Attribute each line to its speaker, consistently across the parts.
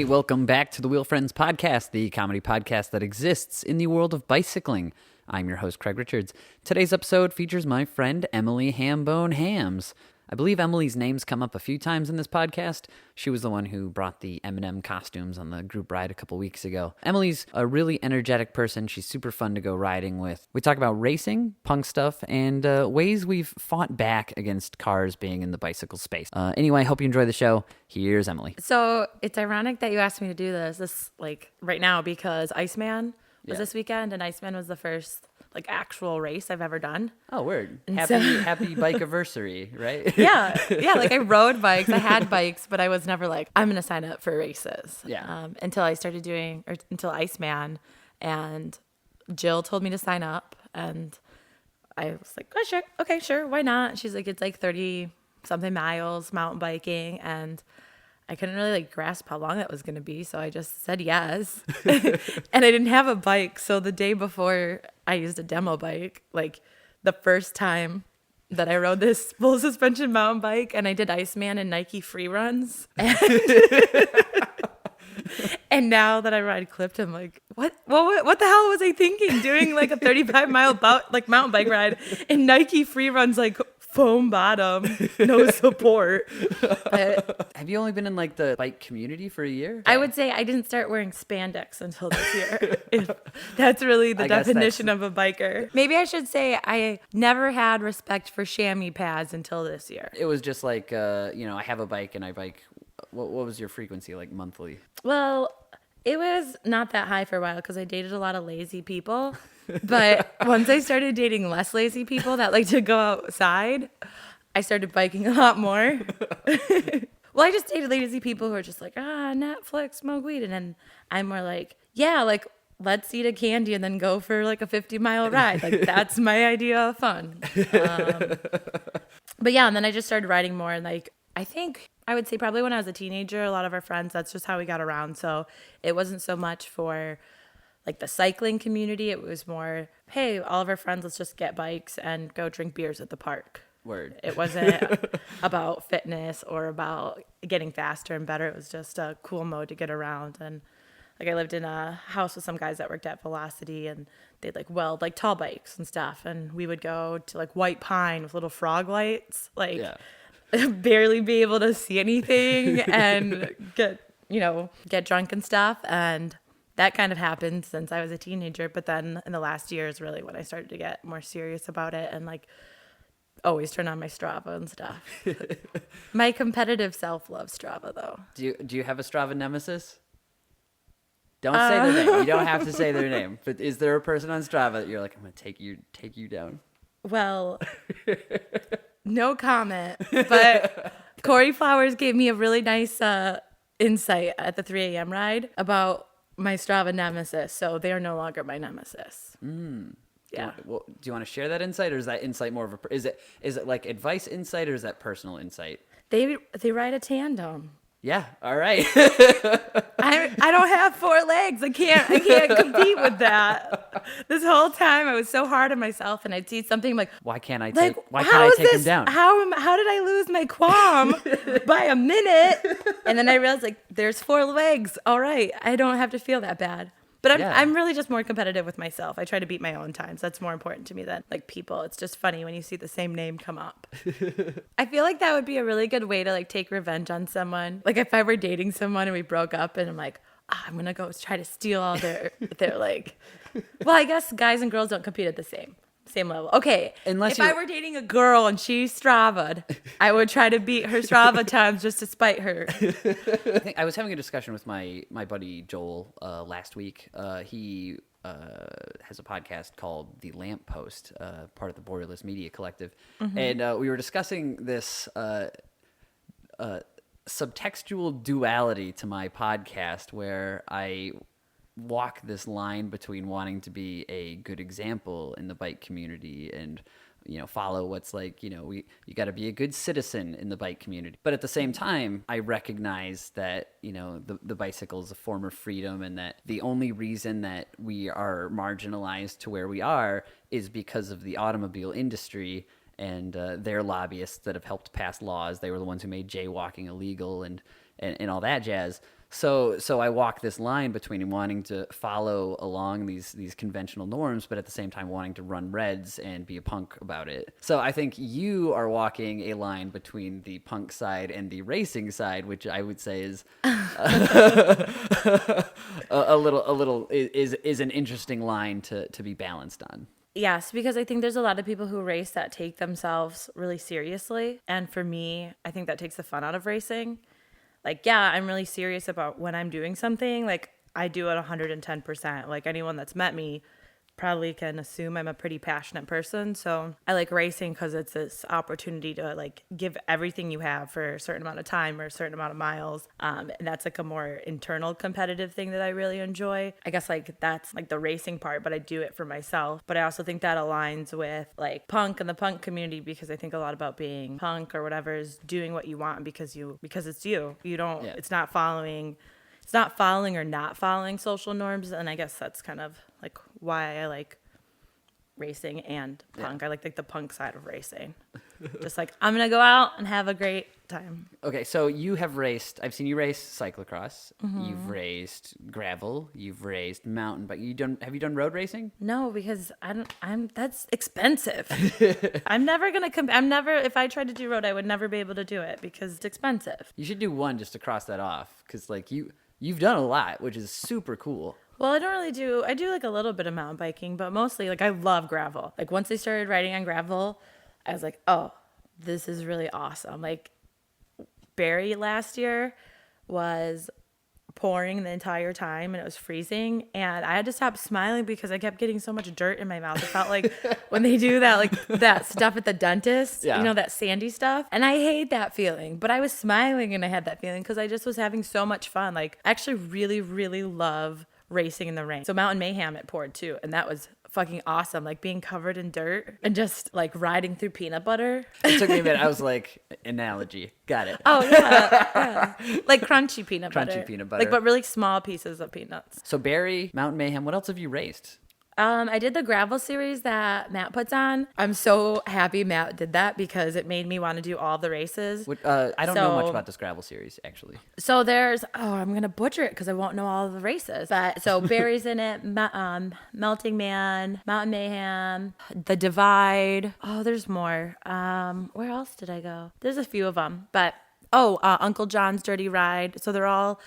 Speaker 1: everybody. Welcome back to the Wheel Friends podcast, the comedy podcast that exists in the world of bicycling. I'm your host, Craig Richards. Today's episode features my friend Emily Hambone Hams. I believe Emily's name's come up a few times in this podcast. She was the one who brought the M&M costumes on the group ride a couple weeks ago. Emily's a really energetic person. She's super fun to go riding with. We talk about racing, punk stuff, and ways we've fought back against cars being in the bicycle space. Anyway, I hope you enjoy the show. Here's Emily.
Speaker 2: So it's ironic that you asked me to do this right now, because Iceman was this weekend, and Iceman was the first actual race I've ever done.
Speaker 1: Oh, word. Happy bike-iversary, right?
Speaker 2: Yeah. I rode bikes. I had bikes, but I was never I'm going to sign up for races.
Speaker 1: Yeah.
Speaker 2: Until until Iceman, and Jill told me to sign up, and I was like, oh, sure. Okay, sure. Why not? She's like, it's 30 something miles mountain biking, and I couldn't really grasp how long that was going to be, so I just said yes. And I didn't have a bike, so the day before I used a demo bike, the first time that I rode this full suspension mountain bike, and I did Iceman and Nike free runs. And now that I ride Clipped, I'm like, what the hell was I thinking doing a 35-mile mountain bike ride in Nike free runs foam bottom, no support.
Speaker 1: Have you only been in the bike community for a year?
Speaker 2: I would say I didn't start wearing spandex until this year. If that's really the definition of a biker. Maybe I should say I never had respect for chamois pads until this year.
Speaker 1: It was just I have a bike and I bike. What was your frequency, monthly?
Speaker 2: Well, it was not that high for a while because I dated a lot of lazy people. But once I started dating less lazy people that like to go outside, I started biking a lot more. Well, I just dated lazy people who are just Netflix, smoke weed. And then I'm more let's eat a candy and then go for a 50-mile ride. That's my idea of fun. But yeah, and then I just started riding more. And I think I would say probably when I was a teenager, a lot of our friends, that's just how we got around. So it wasn't so much for the cycling community. It was more, hey, all of our friends, let's just get bikes and go drink beers at the park.
Speaker 1: Word.
Speaker 2: It wasn't about fitness or about getting faster and better. It was just a cool mode to get around. And I lived in a house with some guys that worked at Velocity, and they'd weld tall bikes and stuff. And we would go to White Pine with little frog lights, barely be able to see anything and get drunk and stuff. And that kind of happened since I was a teenager. But then in the last year is really when I started to get more serious about it and always turn on my Strava and stuff. My competitive self loves Strava though.
Speaker 1: Do you have a Strava nemesis? Don't say their name. You don't have to say their name. But is there a person on Strava that you're I'm going to take you down?
Speaker 2: Well, no comment. But Corey Flowers gave me a really nice insight at the 3 a.m. ride about my Strava nemesis, so they are no longer my nemesis. Yeah.
Speaker 1: Do you want to share that insight, or is that insight more of a? Is it advice insight, or is that personal insight?
Speaker 2: They ride a tandem.
Speaker 1: Yeah. All right.
Speaker 2: I don't have 4 legs. I can't compete with that. This whole time I was so hard on myself, and I'd see something
Speaker 1: why can't I take him down?
Speaker 2: How did I lose my qualm by a minute? And then I realized there's 4 legs. All right, I don't have to feel that bad. But I'm really just more competitive with myself. I try to beat my own times. That's more important to me than people. It's just funny when you see the same name come up. I feel that would be a really good way to take revenge on someone. If I were dating someone and we broke up and I'm I'm going to go try to steal all their well, I guess guys and girls don't compete at the same level. Okay, if I were dating a girl and she Strava'd, I would try to beat her Strava times just to spite her.
Speaker 1: I was having a discussion with my buddy Joel last week. He has a podcast called The Lamp Post, part of the Borderless Media Collective. Mm-hmm. And we were discussing this subtextual duality to my podcast where I walk this line between wanting to be a good example in the bike community and follow what's you got to be a good citizen in the bike community, but at the same time I recognize that the bicycle is a form of freedom, and that the only reason that we are marginalized to where we are is because of the automobile industry and their lobbyists that have helped pass laws. They were the ones who made jaywalking illegal and all that jazz. So I walk this line between wanting to follow along these conventional norms, but at the same time wanting to run reds and be a punk about it. So I think you are walking a line between the punk side and the racing side, which I would say is a little is an interesting line to be balanced on.
Speaker 2: Yes, because I think there's a lot of people who race that take themselves really seriously. And for me, I think that takes the fun out of racing. Like, yeah, I'm really serious about when I'm doing something. Like, I do it 110%. Like, anyone that's met me probably can assume I'm a pretty passionate person. So I like racing because it's this opportunity to like give everything you have for a certain amount of time or a certain amount of miles. And that's like a more internal competitive thing that I really enjoy. I guess like that's like the racing part, but I do it for myself. But I also think that aligns with like punk and the punk community, because I think a lot about being punk or whatever is doing what you want because it's you. You don't, it's not following or not following social norms. And I guess that's kind of like why I like racing and punk. I like the punk side of racing. Just like, I'm going to go out and have a great time.
Speaker 1: Okay, so you have raced, I've seen you race cyclocross. You've raced gravel. You've raced mountain bike. Have you done road racing?
Speaker 2: No, because that's expensive. I'm never going to if I tried to do road, I would never be able to do it because it's expensive.
Speaker 1: You should do one just to cross that off, because like you've done a lot, which is super cool.
Speaker 2: Well, I do like a little bit of mountain biking, but mostly like I love gravel. Like once I started riding on gravel, I was like, oh, this is really awesome. Like Barry last year was pouring the entire time and it was freezing, and I had to stop smiling because I kept getting so much dirt in my mouth. It felt like when they do that, like that stuff at the dentist, that sandy stuff. And I hate that feeling, but I was smiling and I had that feeling because I just was having so much fun. Like I actually really, really love racing in the rain. So Mountain Mayhem, it poured too, and that was fucking awesome. Like being covered in dirt and just like riding through peanut butter.
Speaker 1: It took me a minute. I was like, analogy. Got it.
Speaker 2: Oh yeah. Like crunchy peanut butter. Like, but really small pieces of peanuts.
Speaker 1: So Barry, Mountain Mayhem, what else have you raced?
Speaker 2: I did the gravel series that Matt puts on. I'm so happy Matt did that because it made me want to do all the races.
Speaker 1: I don't know much about this gravel series, actually.
Speaker 2: So I'm going to butcher it because I won't know all of the races. But so Barry's in it, Melting Man, Mountain Mayhem, The Divide. Oh, there's more. Where else did I go? There's a few of them. But, Uncle John's Dirty Ride. So they're all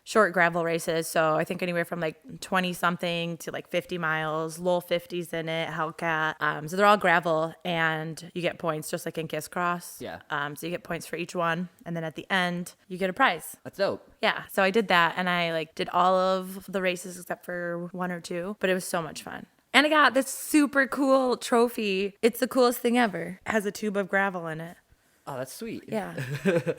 Speaker 2: short gravel races. So I think anywhere from like 20 something to like 50 miles, low 50s in it, Hellcat. So they're all gravel and you get points just like in Kiss Cross.
Speaker 1: Yeah.
Speaker 2: So you get points for each one. And then at the end you get a prize.
Speaker 1: That's dope.
Speaker 2: Yeah. So I did that and I like did all of the races except for one or two, but it was so much fun. And I got this super cool trophy. It's the coolest thing ever. It has a tube of gravel in it.
Speaker 1: Oh, that's sweet.
Speaker 2: Yeah.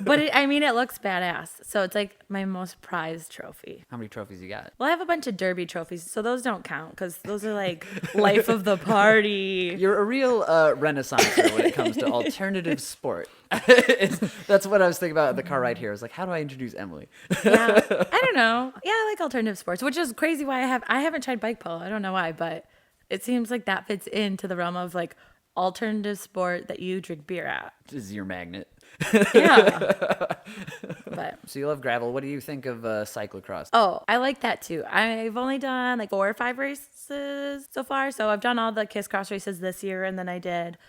Speaker 2: But it looks badass. So it's like my most prized trophy.
Speaker 1: How many trophies you got?
Speaker 2: Well, I have a bunch of derby trophies, so those don't count because those are like life of the party.
Speaker 1: You're a real renaissancer when it comes to alternative sport. That's what I was thinking about in the car ride here. I was like, how do I introduce Emily?
Speaker 2: Yeah. I don't know. Yeah, I like alternative sports, which is crazy why I haven't tried bike polo. I don't know why, but it seems like that fits into the realm of like alternative sport that you drink beer at.
Speaker 1: This is your magnet.
Speaker 2: Yeah. But
Speaker 1: so you love gravel. What do you think of cyclocross?
Speaker 2: Oh, I like that too. I've only done like 4 or 5 races so far. So I've done all the Kiss Cross races this year, and then I did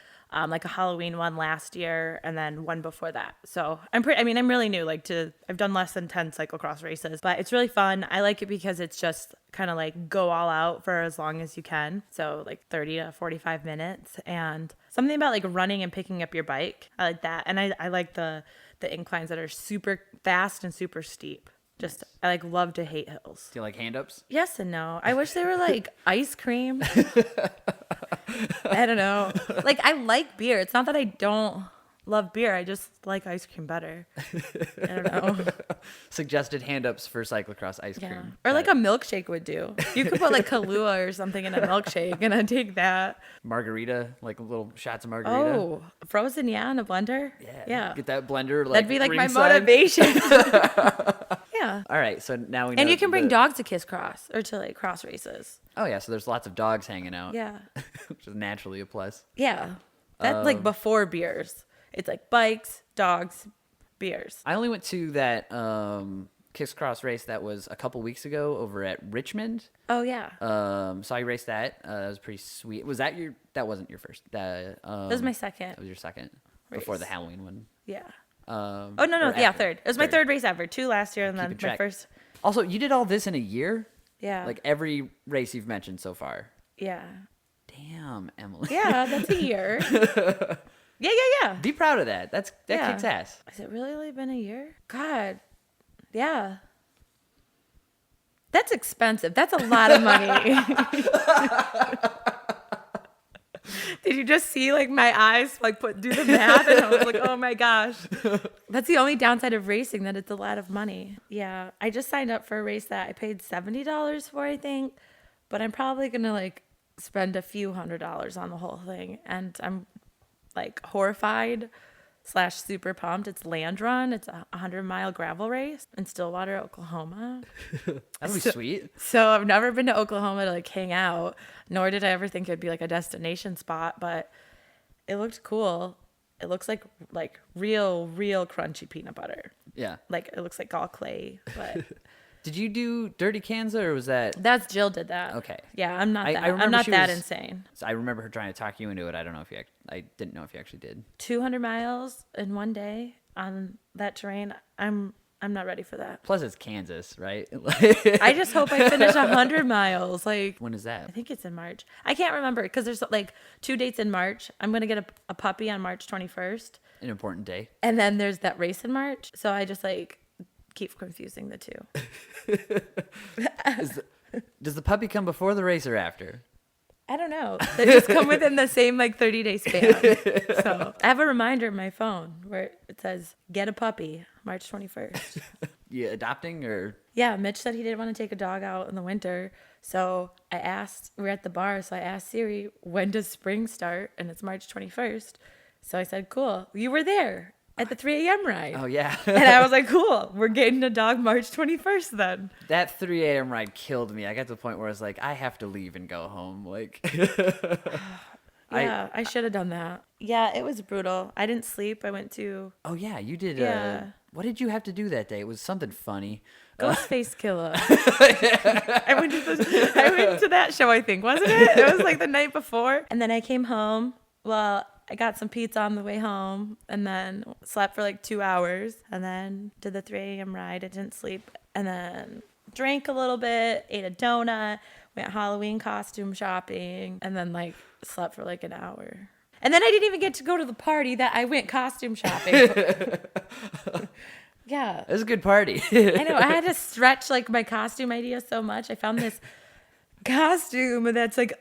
Speaker 2: like a Halloween one last year, and then one before that. So I'm really new. I've done less than 10 cyclocross races, but it's really fun. I like it because it's just kind of like go all out for as long as you can. So like 30 to 45 minutes, and something about like running and picking up your bike. I like that. And I like the inclines that are super fast and super steep. Just, I like love to hate hills.
Speaker 1: Do you like hand-ups?
Speaker 2: Yes and no. I wish they were like ice cream. I don't know. Like, I like beer. It's not that I don't love beer. I just like ice cream better. I don't know.
Speaker 1: Suggested hand-ups for cyclocross ice cream.
Speaker 2: Or like a milkshake would do. You could put like Kahlua or something in a milkshake, and I'd take that.
Speaker 1: Margarita, like little shots of margarita.
Speaker 2: Oh, frozen, in a blender? Yeah.
Speaker 1: Get that blender.
Speaker 2: That'd be like
Speaker 1: ringside.
Speaker 2: my motivation. Yeah.
Speaker 1: All right, so now we know.
Speaker 2: And you can bring dogs to Kiss Cross or to like cross races.
Speaker 1: Oh yeah, so there's lots of dogs hanging out.
Speaker 2: Yeah.
Speaker 1: Which is naturally a plus.
Speaker 2: Yeah. That's like before beers. It's like bikes, dogs, beers.
Speaker 1: I only went to that Cyclocross race that was a couple weeks ago over at Richmond.
Speaker 2: Oh yeah.
Speaker 1: So I raced that. That was pretty sweet. Was that your? That wasn't your first. That
Speaker 2: was my second.
Speaker 1: That was your second
Speaker 2: race.
Speaker 1: Before the Halloween one.
Speaker 2: Yeah.
Speaker 1: Oh
Speaker 2: no, yeah, third. It was my third race ever. 2 last year, and then my first.
Speaker 1: Also, you did all this in a year?
Speaker 2: Yeah.
Speaker 1: Like every race you've mentioned so far.
Speaker 2: Yeah.
Speaker 1: Damn, Emily.
Speaker 2: Yeah, that's a year. Yeah.
Speaker 1: Be proud of that. That kicks ass.
Speaker 2: Has it really only been a year? God. Yeah. That's expensive. That's a lot of money. Did you just see like my eyes like do the math, and I was like, oh my gosh. That's the only downside of racing, that it's a lot of money. Yeah. I just signed up for a race that I paid $70 for, I think, but I'm probably going to like spend a few $100s on the whole thing. And I'm like horrified / super pumped. It's Land Run. It's a 100-mile gravel race in Stillwater, Oklahoma.
Speaker 1: That'll be sweet.
Speaker 2: So I've never been to Oklahoma to like hang out, nor did I ever think it'd be like a destination spot, but it looked cool. It looks like real crunchy peanut butter.
Speaker 1: Yeah.
Speaker 2: Like it looks like all clay, but
Speaker 1: Did you do Dirty Kansas, or was that?
Speaker 2: That's Jill did that.
Speaker 1: Okay.
Speaker 2: Yeah, I'm not that.
Speaker 1: I'm
Speaker 2: not that insane.
Speaker 1: I remember her trying to talk you into it. I don't know if I didn't know if you actually did.
Speaker 2: 200 miles in one day on that terrain. I'm not ready for that.
Speaker 1: Plus, it's Kansas, right?
Speaker 2: I just hope I finish 100 miles. Like,
Speaker 1: when is that?
Speaker 2: I think it's in March. I can't remember because there's like 2 dates in March. I'm gonna get a puppy on March 21st.
Speaker 1: An important day.
Speaker 2: And then there's that race in March. So I just like keep confusing the two.
Speaker 1: Does the puppy come before the race or after?
Speaker 2: I don't know. They just come within the same like 30-day span. So I have a reminder in my phone where it says, get a puppy, March 21st.
Speaker 1: You adopting or?
Speaker 2: Yeah, Mitch said he didn't want to take a dog out in the winter. So I asked, we were at the bar, so I asked Siri, when does spring start? And it's March 21st. So I said, cool. You were there at the 3 a.m. ride.
Speaker 1: Oh, yeah.
Speaker 2: And I was like, cool. We're getting a dog March 21st then.
Speaker 1: That 3 a.m. ride killed me. I got to the point where I was like, I have to leave and go home. Like,
Speaker 2: yeah, I should have done that. Yeah, it was brutal. I didn't sleep. I went to...
Speaker 1: Oh, yeah, you did.
Speaker 2: Yeah.
Speaker 1: What did you have to do that day? It was something funny.
Speaker 2: Ghostface Killer. I went to that show, I think, wasn't it? It was like the night before. And then I came home. Well, I got some pizza on the way home and then slept for like 2 hours and then did the 3 a.m. ride. I didn't sleep and then drank a little bit, ate a donut, went Halloween costume shopping, and then like slept for like an hour. And then I didn't even get to go to the party that I went costume shopping. Yeah.
Speaker 1: It was a good party.
Speaker 2: I know. I had to stretch like my costume idea so much. I found this costume that's like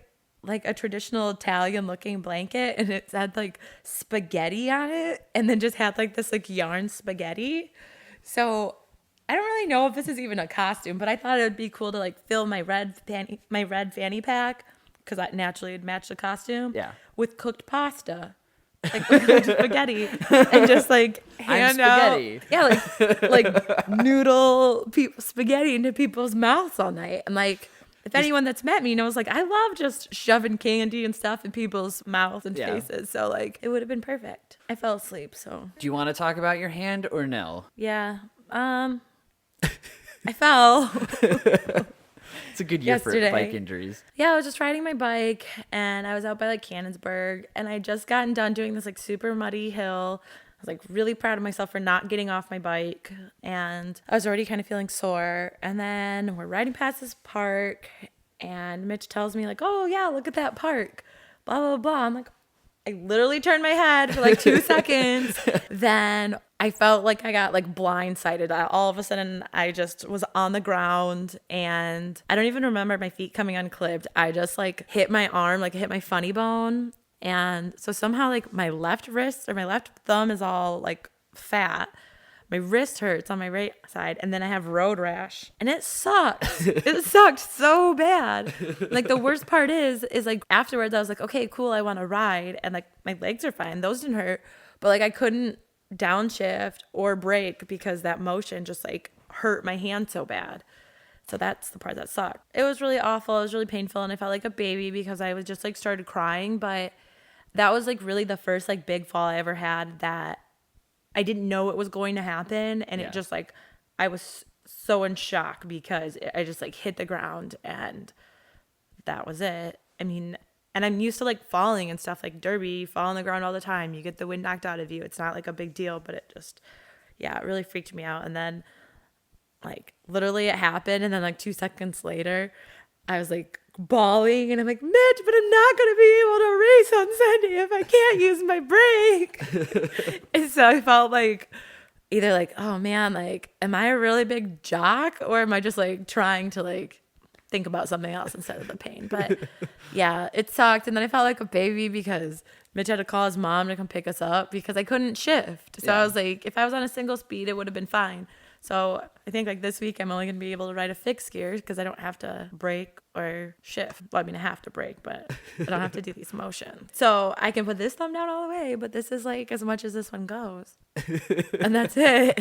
Speaker 2: a traditional Italian looking blanket, and it had like spaghetti on it, and then just had like this like yarn spaghetti. So I don't really know if this is even a costume, but I thought it would be cool to like fill my red fanny pack, because I naturally would match the costume.
Speaker 1: Yeah.
Speaker 2: With cooked pasta. Like with cooked spaghetti, and just like hand out, yeah, like noodle spaghetti into people's mouths all night. And like, if anyone that's met me knows, like, I love just shoving candy and stuff in people's mouths and faces. So like, it would have been perfect. I fell asleep. So
Speaker 1: Do you want to talk about your hand or no?
Speaker 2: yeah, I fell.
Speaker 1: It's a good year
Speaker 2: Yesterday.
Speaker 1: for bike injuries.
Speaker 2: Yeah, I was just riding my bike and I was out by like Cannonsburg, and I just gotten done doing this like super muddy hill. I was like really proud of myself for not getting off my bike, and I was already kind of feeling sore. And then we're riding past this park and Mitch tells me like, oh yeah, look at that park, blah, blah, blah. I'm like, I literally turned my head for like 2 seconds. Then I felt like I got like blindsided. All of a sudden, I just was on the ground, and I don't even remember my feet coming unclipped. I just like hit my arm, like hit my funny bone. And so somehow like my left wrist or my left thumb is all like fat. My wrist hurts on my right side, and then I have road rash, and it sucks. It sucked so bad. Like the worst part is like afterwards I was like, okay, cool, I want to ride, and like my legs are fine, those didn't hurt, but like I couldn't downshift or brake because that motion just like hurt my hand so bad. So that's the part that sucked. It was really awful. It was really painful, and I felt like a baby because I was just like started crying. But that was like really the first like big fall I ever had that I didn't know it was going to happen, and it just like I was so in shock because I just like hit the ground and that was it. I mean, and I'm used to like falling and stuff, like derby, you fall on the ground all the time. You get the wind knocked out of you. It's not like a big deal, but it just, yeah, it really freaked me out. And then like literally it happened. And then like 2 seconds later, I was like bawling and I'm like, Mitch, but I'm not going to be able to race on Sunday if I can't use my brake. And so I felt like either like, oh man, like, am I a really big jock or am I just like trying to like think about something else instead of the pain? But yeah, it sucked. And then I felt like a baby because Mitch had to call his mom to come pick us up because I couldn't shift. So I was like, if I was on a single speed, it would have been fine. So I think like this week I'm only going to be able to ride a fixed gear because I don't have to brake or shift. Well, I mean, I have to brake, but I don't have to do these motions. So I can put this thumb down all the way, but this is like as much as this one goes. And that's it.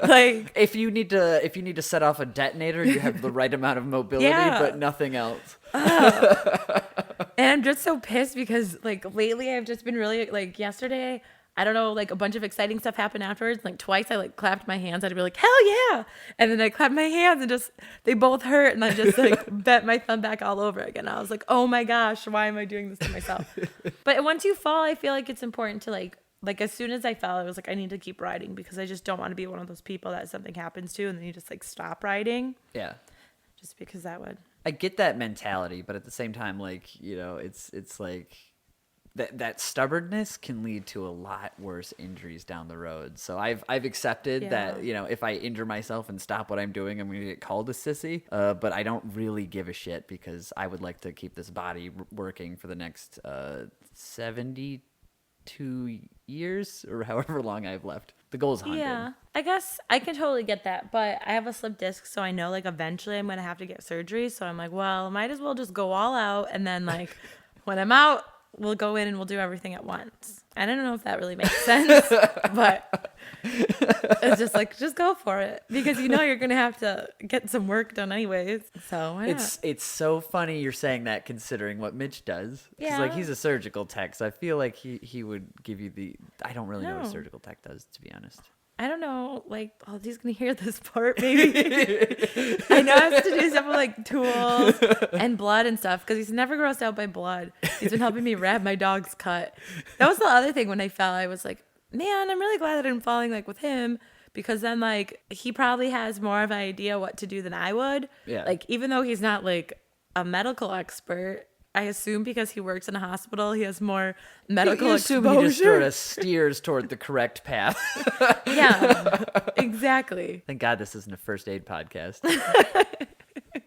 Speaker 2: Like
Speaker 1: if you need to set off a detonator, you have the right amount of mobility, but nothing else.
Speaker 2: And I'm just so pissed because like lately I've just been really like yesterday, I don't know, like a bunch of exciting stuff happened afterwards. Like twice I like clapped my hands. I'd be like, hell yeah. And then I clapped my hands and just, they both hurt. And I just like bent my thumb back all over again. I was like, oh my gosh, why am I doing this to myself? But once you fall, I feel like it's important to like as soon as I fell, I was like, I need to keep riding because I just don't want to be one of those people that something happens to and then you just like stop riding.
Speaker 1: Yeah.
Speaker 2: Just because that would.
Speaker 1: I get that mentality, but at the same time, like, you know, it's like, that stubbornness can lead to a lot worse injuries down the road. So I've accepted that, you know, if I injure myself and stop what I'm doing, I'm going to get called a sissy. But I don't really give a shit because I would like to keep this body working for the next 72 years or however long I've left. The goal is 100.
Speaker 2: Yeah, I guess I can totally get that. But I have a slip disc, so I know like eventually I'm going to have to get surgery. So I'm like, well, might as well just go all out. And then like when I'm out, we'll go in and we'll do everything at once. I don't know if that really makes sense, but it's just like, just go for it because you know you're going to have to get some work done anyways. So why not?
Speaker 1: It's so funny you're saying that considering what Mitch does.
Speaker 2: Yeah.
Speaker 1: Like he's a surgical tech, so I feel like he would give you the, I don't really know what a surgical tech does, to be honest.
Speaker 2: I don't know, like, oh, he's going to hear this part, maybe. I know I have to do stuff with, like, tools and blood and stuff, because he's never grossed out by blood. He's been helping me wrap my dog's cut. That was the other thing when I fell. I was like, man, I'm really glad that I'm falling, like, with him, because then, like, he probably has more of an idea what to do than I would.
Speaker 1: Yeah.
Speaker 2: Like, even though he's not, like, a medical expert, I assume because he works in a hospital, he has more medical exposure.
Speaker 1: He just sort of steers toward the correct path.
Speaker 2: Yeah, exactly.
Speaker 1: Thank God this isn't a first aid podcast.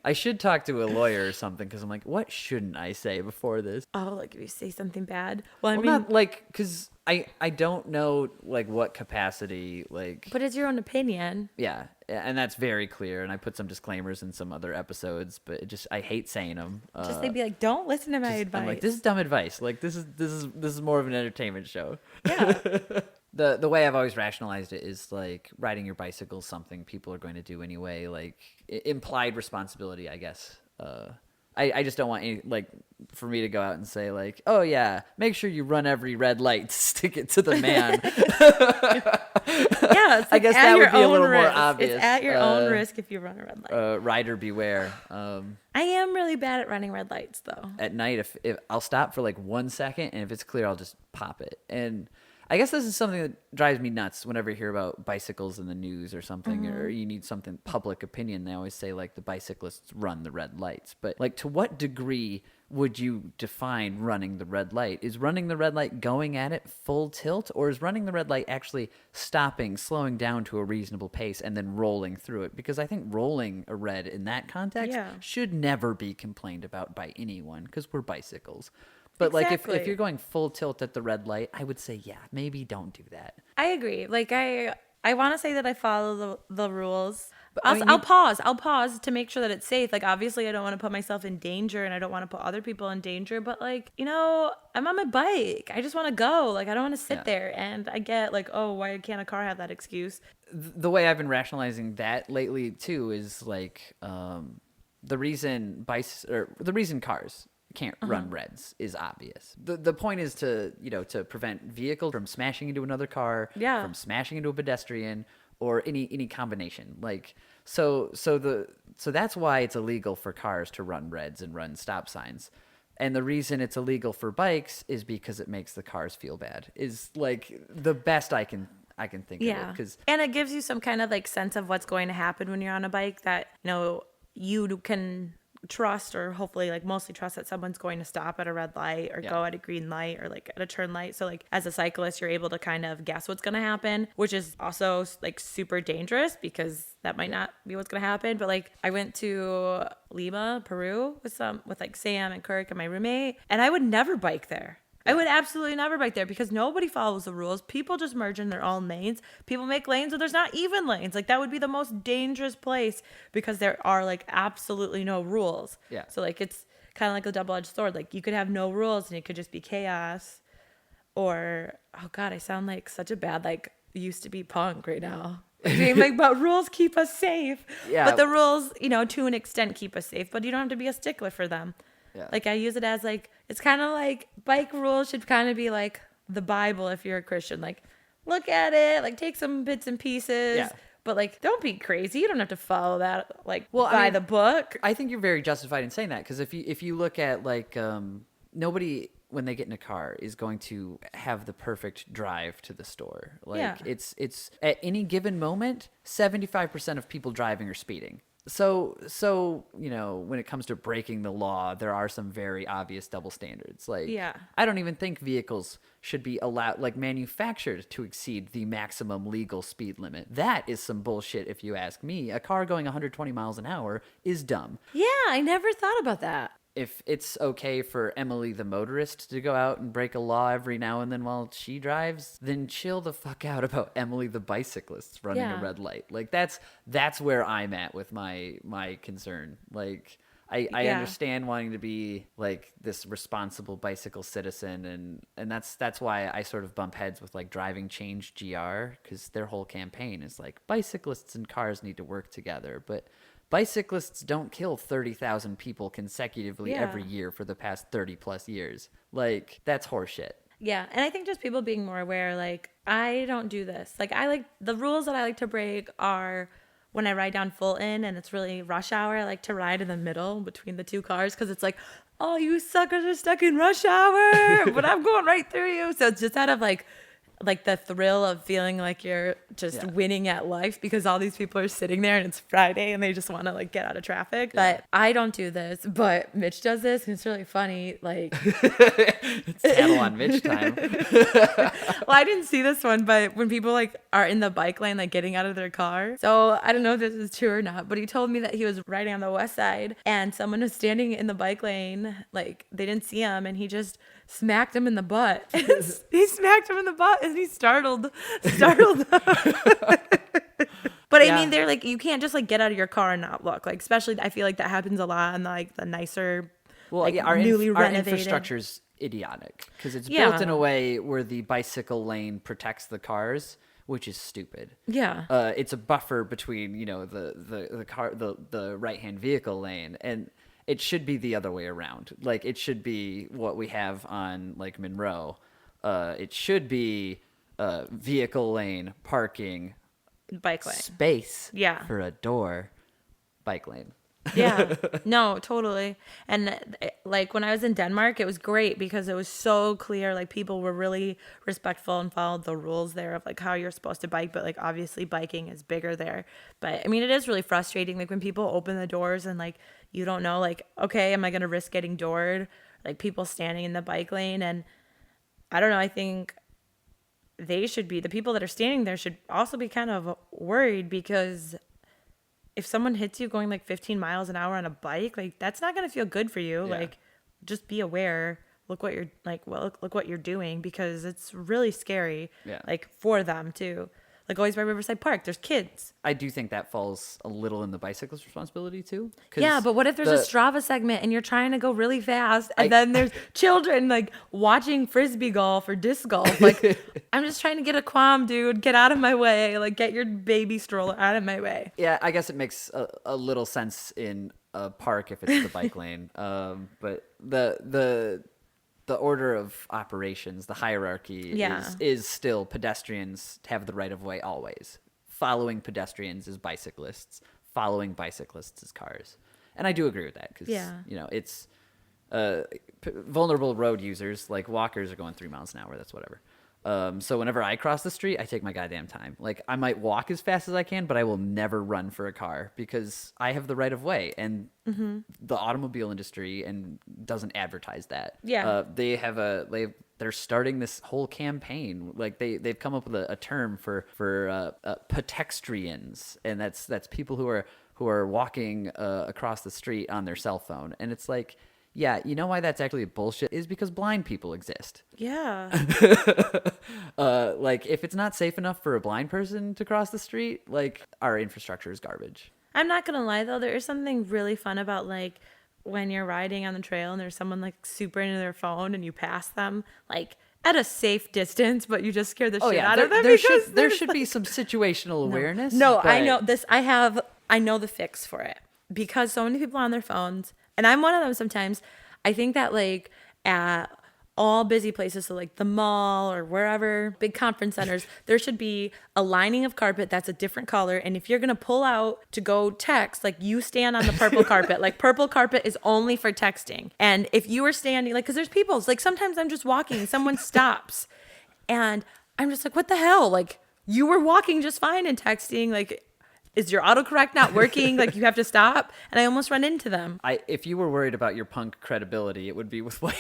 Speaker 1: I should talk to a lawyer or something because I'm like, what shouldn't I say before this?
Speaker 2: Oh, like if you say something bad? Well, I mean,
Speaker 1: not like, because I don't know like what capacity, like.
Speaker 2: But it's your own opinion.
Speaker 1: Yeah, and that's very clear. And I put some disclaimers in some other episodes, but I hate saying them.
Speaker 2: Just they'd be like, don't listen to my advice.
Speaker 1: I'm like, this is dumb advice. Like this is more of an entertainment show.
Speaker 2: Yeah.
Speaker 1: The way I've always rationalized it is like riding your bicycle is something people are going to do anyway, like implied responsibility, I guess. I just don't want any, like, for me to go out and say like, oh yeah, make sure you run every red light, stick it to the man.
Speaker 2: Yeah, it's like
Speaker 1: I guess that would be a little
Speaker 2: risk.
Speaker 1: more obvious.
Speaker 2: It's at your own risk if you run a red light.
Speaker 1: Rider beware.
Speaker 2: I am really bad at running red lights though.
Speaker 1: At night, if I'll stop for like 1 second, and if it's clear, I'll just pop it. And I guess this is something that drives me nuts whenever you hear about bicycles in the news or something, or you need something public opinion. They always say like the bicyclists run the red lights, but like to what degree would you define running the red light? Is running the red light going at it full tilt, or is running the red light actually stopping, slowing down to a reasonable pace, and then rolling through it? Because I think rolling a red in that context should never be complained about by anyone because we're bicycles. But
Speaker 2: exactly.
Speaker 1: like if you're going full tilt at the red light, I would say, yeah, maybe don't do that.
Speaker 2: I agree. Like I want to say that I follow the rules.
Speaker 1: But,
Speaker 2: I'll pause to make sure that it's safe. Like obviously I don't want to put myself in danger and I don't want to put other people in danger, but like, you know, I'm on my bike. I just want to go. Like I don't want to sit there. And I get like, oh, why can't a car have that excuse?
Speaker 1: The way I've been rationalizing that lately too is like the reason cars can't run reds is obvious. The point is to prevent vehicles from smashing into another car, from smashing into a pedestrian, or any combination. Like so that's why it's illegal for cars to run reds and run stop signs. And the reason it's illegal for bikes is because it makes the cars feel bad. Is like the best I can think of it. 'Cause,
Speaker 2: and it gives you some kind of like sense of what's going to happen when you're on a bike that, you can trust, or hopefully like mostly trust, that someone's going to stop at a red light or go at a green light or like at a turn light. So like as a cyclist, you're able to kind of guess what's going to happen, which is also like super dangerous because that might not be what's going to happen. But like I went to Lima, Peru with like Sam and Kirk and my roommate, and I would never bike there. I would absolutely never bike there because nobody follows the rules. People just merge in their own lanes. People make lanes where there's not even lanes. Like that would be the most dangerous place because there are like absolutely no rules.
Speaker 1: Yeah.
Speaker 2: So like it's kind of like a double-edged sword. Like you could have no rules and it could just be chaos. Or, oh God, I sound like such a bad, like used to be punk right now. But rules keep us safe.
Speaker 1: Yeah.
Speaker 2: But the rules, to an extent keep us safe, but you don't have to be a stickler for them.
Speaker 1: Yeah.
Speaker 2: Like I use it as like, it's kind of like bike rules should kind of be like the Bible if you're a Christian. Like look at it, like take some bits and pieces.
Speaker 1: Yeah.
Speaker 2: But like don't be crazy. You don't have to follow that by the book.
Speaker 1: I think you're very justified in saying that because if you look at like nobody when they get in a car is going to have the perfect drive to the store. Like it's at any given moment, 75% of people driving are speeding. So when it comes to breaking the law, there are some very obvious double standards. Like, I don't even think vehicles should be allowed, like manufactured to exceed the maximum legal speed limit. That is some bullshit if you ask me. A car going 120 miles an hour is dumb.
Speaker 2: Yeah, I never thought about that.
Speaker 1: If it's okay for Emily the motorist to go out and break a law every now and then while she drives, then chill the fuck out about Emily the bicyclist running a red light. Like that's where I'm at with my concern. Like I understand wanting to be like this responsible bicycle citizen, and that's why I sort of bump heads with like Driving Change GR, because their whole campaign is like bicyclists and cars need to work together, but bicyclists don't kill 30,000 people consecutively every year for the past 30 plus years. Like, that's horseshit.
Speaker 2: Yeah, and I think just people being more aware, like, I don't do this. Like, the rules that I like to break are when I ride down Fulton and it's really rush hour, I like to ride in the middle between the two cars because it's like, oh, you suckers are stuck in rush hour, but I'm going right through you. So it's just out of like the thrill of feeling like you're just winning at life because all these people are sitting there and it's Friday and they just want to like get out of traffic. But I don't do this, but Mitch does this and it's really funny. Like
Speaker 1: it's saddle on Mitch time.
Speaker 2: Well, I didn't see this one, but when people like are in the bike lane, like getting out of their car. So I don't know if this is true or not, but he told me that he was riding on the west side and someone was standing in the bike lane. Like they didn't see him and he just smacked him in the butt. He smacked him in the butt and he startled them. But I mean, they're like, you can't just like get out of your car and not look. Like, especially I feel like that happens a lot in like the nicer,
Speaker 1: our
Speaker 2: newly
Speaker 1: our
Speaker 2: renovated
Speaker 1: infrastructure's idiotic because it's built in a way where the bicycle lane protects the cars, which is stupid.
Speaker 2: Yeah.
Speaker 1: It's a buffer between the car, the right hand vehicle lane, and it should be the other way around. Like it should be what we have on like Monroe. It should be vehicle lane, parking,
Speaker 2: bike lane,
Speaker 1: space for a door, bike lane.
Speaker 2: Yeah, no, totally. And like when I was in Denmark, it was great because it was so clear. Like people were really respectful and followed the rules there of like how you're supposed to bike. But like obviously biking is bigger there. But I mean, it is really frustrating. Like when people open the doors and like you don't know, like, okay, am I going to risk getting doored? Like people standing in the bike lane. And I don't know, I think the people that are standing there should also be kind of worried because if someone hits you going like 15 miles an hour on a bike, like that's not going to feel good for you. Yeah. Like just be aware, look what you're like, well, look what you're doing because it's really scary. Yeah. Like for them too. Like always by Riverside Park, there's kids.
Speaker 1: I do think that falls a little in the bicyclist's responsibility too.
Speaker 2: Yeah, but what if there's a Strava segment and you're trying to go really fast and then there's children like watching frisbee golf or disc golf? Like, I'm just trying to get a qualm, dude. Get out of my way. Like, get your baby stroller out of my way.
Speaker 1: Yeah, I guess it makes a little sense in a park if it's the bike lane. But the order of operations, the hierarchy is still pedestrians have the right of way always. following pedestrians as bicyclists, following bicyclists as cars. And I do agree with that because, it's vulnerable road users, like walkers, are going 3 miles an hour. That's whatever. So whenever I cross the street, I take my goddamn time. Like, I might walk as fast as I can, but I will never run for a car because I have the right of way, and the automobile industry doesn't advertise that.
Speaker 2: Yeah.
Speaker 1: They're starting this whole campaign. Like, they've come up with a term for pedestrians, and that's people who are walking across the street on their cell phone. And it's like, yeah, you know why that's actually bullshit is because blind people exist.
Speaker 2: Yeah.
Speaker 1: Like, if it's not safe enough for a blind person to cross the street, like, our infrastructure is garbage.
Speaker 2: I'm not going to lie, though. There is something really fun about, like, when you're riding on the trail and there's someone, like, super into their phone and you pass them, like, at a safe distance, but you just scare the shit out of them.
Speaker 1: There should be some situational awareness.
Speaker 2: No, but I know this. I know the fix for it because so many people are on their phones, and I'm one of them sometimes. I think that, like, at all busy places, so like the mall or wherever, big conference centers, there should be a lining of carpet that's a different color. And if you're going to pull out to go text, like, you stand on the purple carpet. Like, purple carpet is only for texting. And if you are standing, like, because there's people, like, sometimes I'm just walking, someone stops, and I'm just like, what the hell? Like, you were walking just fine and texting, like, is your autocorrect not working? Like, you have to stop. And I almost run into them.
Speaker 1: If you were worried about your punk credibility, it would be with what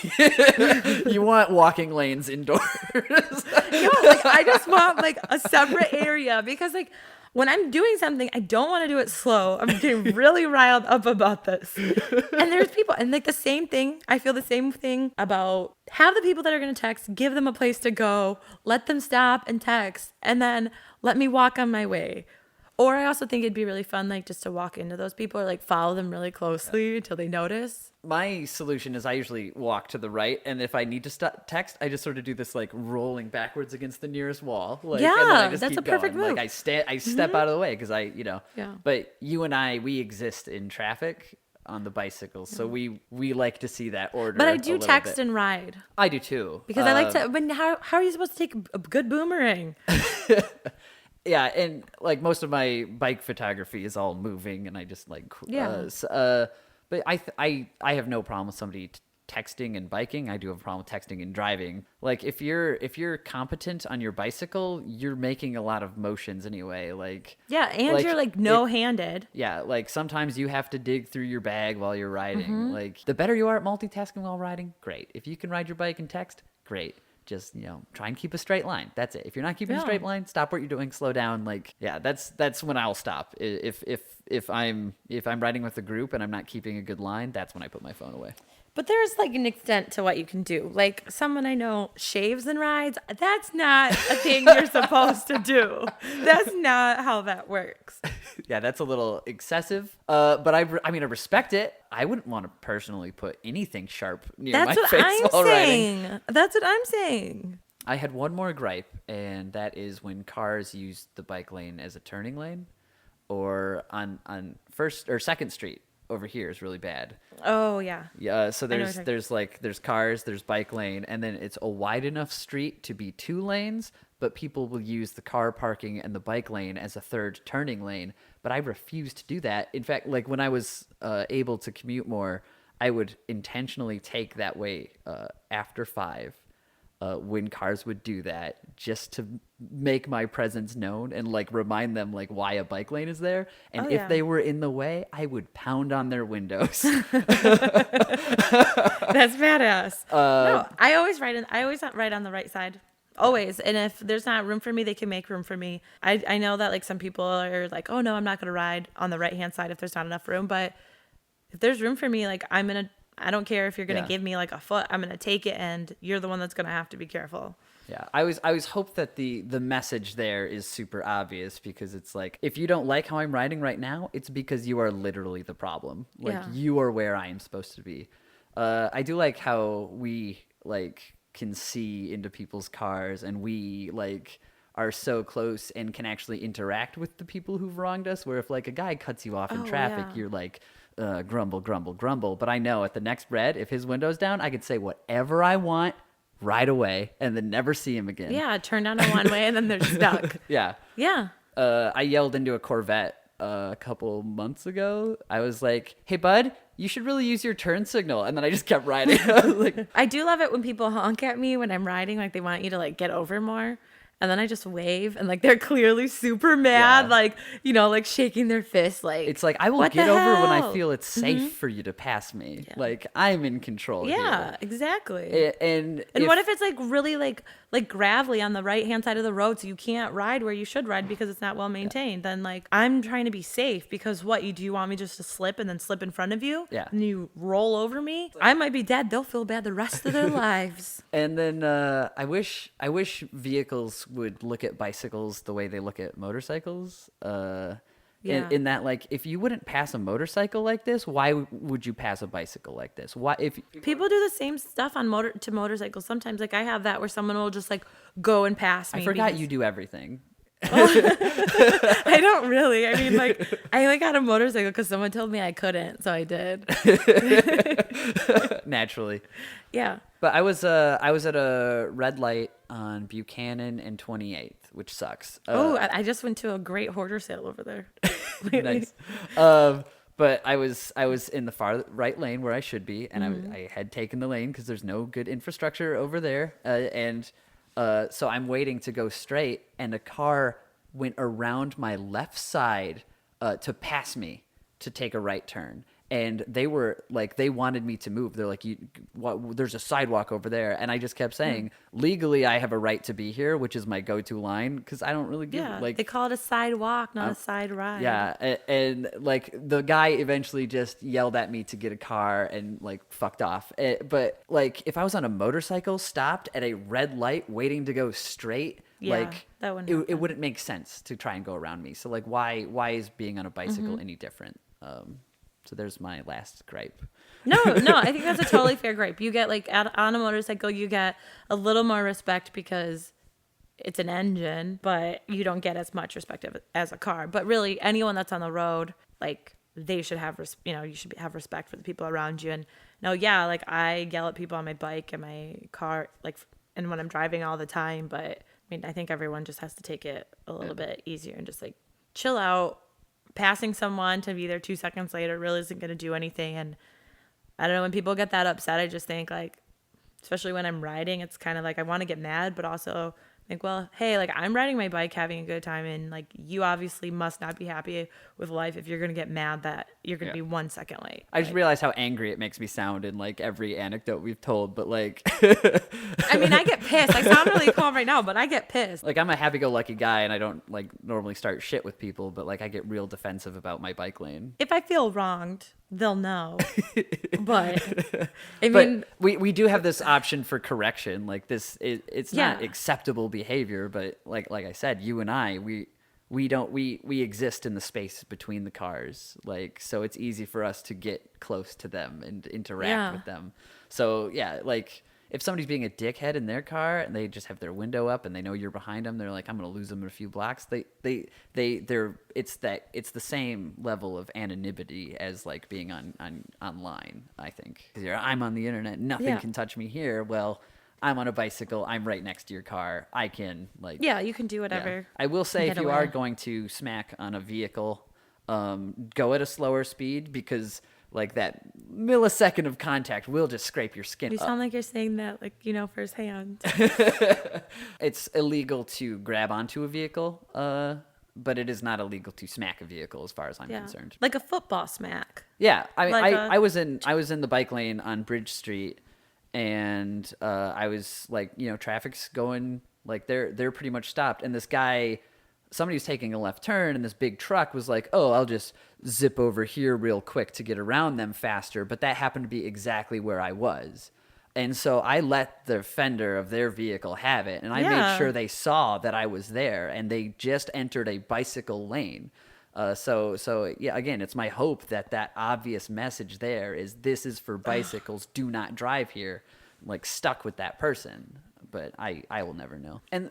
Speaker 1: you want walking lanes indoors.
Speaker 2: Like, I just want, like, a separate area because, like, when I'm doing something, I don't want to do it slow. I'm getting really riled up about this. And there's people, and, like, the same thing. I feel the same thing about have the people that are going to text, give them a place to go, let them stop and text, and then let me walk on my way. Or I also think it'd be really fun, like, just to walk into those people or, like, follow them really closely until they notice.
Speaker 1: My solution is I usually walk to the right, and if I need to text, I just sort of do this, like, rolling backwards against the nearest wall. Like,
Speaker 2: yeah,
Speaker 1: and then I just
Speaker 2: that's
Speaker 1: keep
Speaker 2: a perfect
Speaker 1: going.
Speaker 2: move.
Speaker 1: Like, I step out of the way because
Speaker 2: Yeah.
Speaker 1: But you and we exist in traffic on the bicycles, so we like to see that order.
Speaker 2: But I do text and ride.
Speaker 1: I do too.
Speaker 2: Because I like to, but how are you supposed to take a good boomerang?
Speaker 1: Yeah, and, like, most of my bike photography is all moving, and I just, like, but I have no problem with somebody texting and biking. I do have a problem with texting and driving. Like, if you're competent on your bicycle, you're making a lot of motions anyway. Like,
Speaker 2: yeah, and like, you're, like, no-handed.
Speaker 1: Yeah, like, sometimes you have to dig through your bag while you're riding. Like, the better you are at multitasking while riding, great. If you can ride your bike and text, great. Just, try and keep a straight line. That's it. If you're not keeping a straight line, stop what you're doing, slow down. Like, yeah, that's when I'll stop. If I'm riding with a group and I'm not keeping a good line, that's when I put my phone away.
Speaker 2: But there's, like, an extent to what you can do. Like, someone I know shaves and rides. That's not a thing you're supposed to do. That's not how that works.
Speaker 1: Yeah, that's a little excessive. But I respect it. I wouldn't want to personally put anything sharp near my face while riding.
Speaker 2: That's what I'm saying.
Speaker 1: I had one more gripe, and that is when cars use the bike lane as a turning lane, or on First or Second Street. Over here is really bad.
Speaker 2: Oh yeah.
Speaker 1: Yeah. So there's cars, there's bike lane, and then it's a wide enough street to be 2 lanes, but people will use the car parking and the bike lane as a third turning lane. But I refuse to do that. In fact, like, when I was able to commute more, I would intentionally take that way after 5. When cars would do that, just to make my presence known and, like, remind them, like, why a bike lane is there. And if they were in the way, I would pound on their windows.
Speaker 2: That's badass. No, I always ride on the right side. Always. And if there's not room for me, they can make room for me. I know that, like, some people are like, oh no, I'm not going to ride on the right hand side if there's not enough room. But if there's room for me, like, I don't care if you're going to give me, like, a foot. I'm going to take it, and you're the one that's going to have to be careful.
Speaker 1: Yeah, I always hope that the message there is super obvious, because it's like, if you don't like how I'm riding right now, it's because you are literally the problem. Like, you are where I am supposed to be. I do like how we, like, can see into people's cars, and we, like, are so close and can actually interact with the people who've wronged us, where if, like, a guy cuts you off in traffic, you're like, grumble, grumble, grumble. But I know at the next red, if his window's down, I could say whatever I want right away and then never see him again.
Speaker 2: Yeah, turn down a one way and then they're stuck.
Speaker 1: Yeah.
Speaker 2: Yeah.
Speaker 1: I yelled into a Corvette a couple months ago. I was like, "Hey, bud, you should really use your turn signal." And then I just kept riding. I was like,
Speaker 2: I do love it when people honk at me when I'm riding, like they want you to like get over more. And then I just wave and like they're clearly super mad,
Speaker 1: Yeah.
Speaker 2: like, you know, like shaking their fists like
Speaker 1: it's like I will
Speaker 2: what
Speaker 1: get
Speaker 2: the
Speaker 1: over when I
Speaker 2: hell?
Speaker 1: feel it's safe for you to pass me. Like I'm in control
Speaker 2: Yeah,
Speaker 1: here.
Speaker 2: exactly.
Speaker 1: And
Speaker 2: And what if it's like really like gravelly on the right hand side of the road, so you can't ride where you should ride because it's not well maintained? Then like I'm trying to be safe because what do you want me just to slip and then slip in front of you?
Speaker 1: Yeah.
Speaker 2: And you roll over me? I might be dead. They'll feel bad the rest of their lives.
Speaker 1: And then I wish vehicles would look at bicycles the way they look at motorcycles.
Speaker 2: Yeah.
Speaker 1: In that, like, if you wouldn't pass a motorcycle like this, why would you pass a bicycle like this? Why if
Speaker 2: People do the same stuff on motorcycles sometimes. Like I have that where someone will just like go and pass me.
Speaker 1: I forgot
Speaker 2: because-
Speaker 1: you do everything.
Speaker 2: I don't really. I mean, like I like got a motorcycle because someone told me I couldn't, so I did.
Speaker 1: Naturally.
Speaker 2: Yeah.
Speaker 1: But I was at a red light on Buchanan and 28th, which sucks.
Speaker 2: I just went to a great hoarder sale over there.
Speaker 1: Nice. But I was in the far right lane where I should be, and I had taken the lane because there's no good infrastructure over there, so I'm waiting to go straight, and a car went around my left side to pass me to take a right turn. And they were like, they wanted me to move. They're like, there's a sidewalk over there. And I just kept saying, legally, I have a right to be here, which is my go-to line. Because I don't really give
Speaker 2: They call it a sidewalk, not a side ride.
Speaker 1: Yeah. And like the guy eventually just yelled at me to get a car and like fucked off. But like if I was on a motorcycle stopped at a red light waiting to go straight,
Speaker 2: Yeah,
Speaker 1: like
Speaker 2: that wouldn't
Speaker 1: it
Speaker 2: happen.
Speaker 1: wouldn't make sense to try and go around me. So like why is being on a bicycle any different? So there's my last gripe.
Speaker 2: No, I think that's a totally fair gripe. You get like on a motorcycle, you get a little more respect because it's an engine, but you don't get as much respect as a car. But really, anyone that's on the road, like they should have, you should have respect for the people around you. And no, yeah, like I yell at people on my bike and my car, like, and when I'm driving all the time. But I mean, I think everyone just has to take it a little bit easier and just like chill out. Passing someone to be there 2 seconds later really isn't going to do anything. And I don't know, when people get that upset, I just think like, especially when I'm riding, it's kind of like I want to get mad, but also think, well, hey, like I'm riding my bike having a good time, and like you obviously must not be happy with life if you're going to get mad that you're going to be 1 second late.
Speaker 1: I just realized how angry it makes me sound in like every anecdote we've told, but like
Speaker 2: I mean, I get pissed. I sound really calm right now, but I get pissed.
Speaker 1: like I'm a happy-go-lucky guy and I don't like normally start shit with people, but like I get real defensive about my bike lane.
Speaker 2: If I feel wronged, they'll know. But I mean,
Speaker 1: But we do have this option for correction. Like it's not
Speaker 2: Yeah.
Speaker 1: acceptable behavior, but like I said, you and I, we exist in the space between the cars. Like, so it's easy for us to get close to them and interact
Speaker 2: Yeah.
Speaker 1: with them. So yeah, like if somebody's being a dickhead in their car and they just have their window up and they know you're behind them, they're like, I'm gonna lose them in a few blocks. It's the same level of anonymity as like being online. I think I'm on the internet, nothing
Speaker 2: Yeah.
Speaker 1: can touch me here. Well, I'm on a bicycle. I'm right next to your car. I can like
Speaker 2: yeah, you can do
Speaker 1: yeah.
Speaker 2: whatever.
Speaker 1: I will say if
Speaker 2: Get
Speaker 1: you
Speaker 2: away.
Speaker 1: are going to smack on a vehicle, go at a slower speed because like that millisecond of contact will just scrape your skin
Speaker 2: You
Speaker 1: up.
Speaker 2: sound like you're saying that, like, firsthand.
Speaker 1: It's illegal to grab onto a vehicle, but it is not illegal to smack a vehicle as far as I'm
Speaker 2: Yeah.
Speaker 1: concerned.
Speaker 2: Like a football smack.
Speaker 1: Yeah, I mean,
Speaker 2: Like
Speaker 1: I was in the bike lane on Bridge Street, and I was like, traffic's going like they're pretty much stopped, and this guy, somebody was taking a left turn, and this big truck was like, oh, I'll just zip over here real quick to get around them faster, but that happened to be exactly where I was. And so I let the fender of their vehicle have it, and I made
Speaker 2: Yeah.
Speaker 1: sure they saw that I was there, and they just entered a bicycle lane. So yeah, again, it's my hope that obvious message there is this is for bicycles, do not drive here, like stuck with that person. But I will never know. And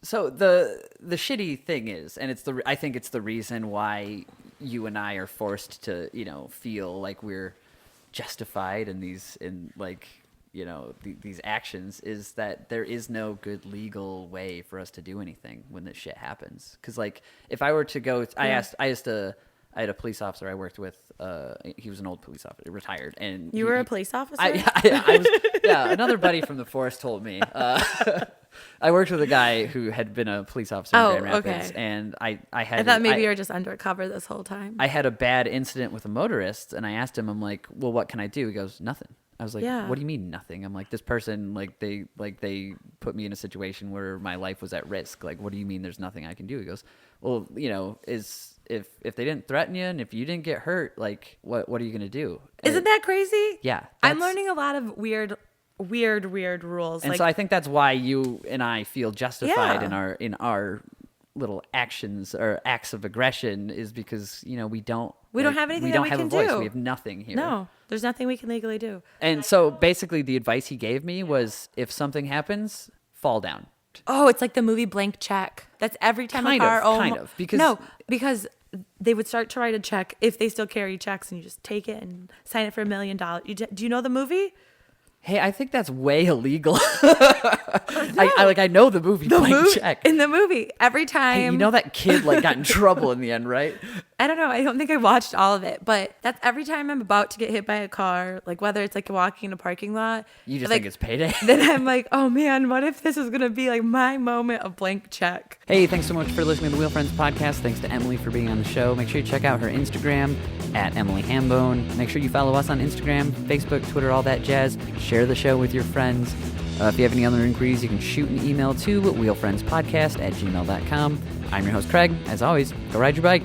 Speaker 1: so the shitty thing is, and I think it's the reason why you and I are forced to, feel like we're justified in these actions is that there is no good legal way for us to do anything when this shit happens. Because like if I were to go, I had a police officer I worked with. He was an old police officer, retired, and
Speaker 2: you were a police officer.
Speaker 1: I was, yeah. Another buddy from the force told me. I worked with a guy who had been a police officer in Grand Rapids, and I
Speaker 2: thought maybe you were just undercover this whole time.
Speaker 1: I had a bad incident with a motorist, and I asked him, I'm like, well, what can I do? He goes, nothing. I was like, what do you mean nothing? I'm like, this person, they put me in a situation where my life was at risk. Like, what do you mean there's nothing I can do? He goes, well, if they didn't threaten you and if you didn't get hurt, like, what are you going to do?
Speaker 2: Isn't that crazy?
Speaker 1: Yeah.
Speaker 2: I'm learning a lot of weird rules.
Speaker 1: And so I think that's why you and I feel justified in our little actions or acts of aggression, is because, we don't
Speaker 2: have anything that we can do.
Speaker 1: We don't have a voice. We have nothing here.
Speaker 2: No, there's nothing we can legally do.
Speaker 1: And so basically the advice he gave me was, if something happens, fall down.
Speaker 2: Oh, it's like the movie Blank Check. That's every time a car. Because they would start to write a check if they still carry checks, and you just take it and sign it for $1 million. Do you know the movie?
Speaker 1: Hey, I think that's way illegal. I know the movie Blank Check.
Speaker 2: In the movie, every time.
Speaker 1: Hey, that kid got in trouble in the end, right?
Speaker 2: I don't know. I don't think I watched all of it, but that's every time I'm about to get hit by a car, like whether it's like walking in a parking lot.
Speaker 1: You just think it's payday.
Speaker 2: Then I'm like, oh man, what if this is going to be like my moment of blank check?
Speaker 1: Hey, thanks so much for listening to the Wheel Friends podcast. Thanks to Emily for being on the show. Make sure you check out her Instagram at Emily Hambone. Make sure you follow us on Instagram, Facebook, Twitter, all that jazz. Share the show with your friends. If you have any other inquiries, you can shoot an email to wheelfriendspodcast@gmail.com. I'm your host, Craig. As always, go ride your bike.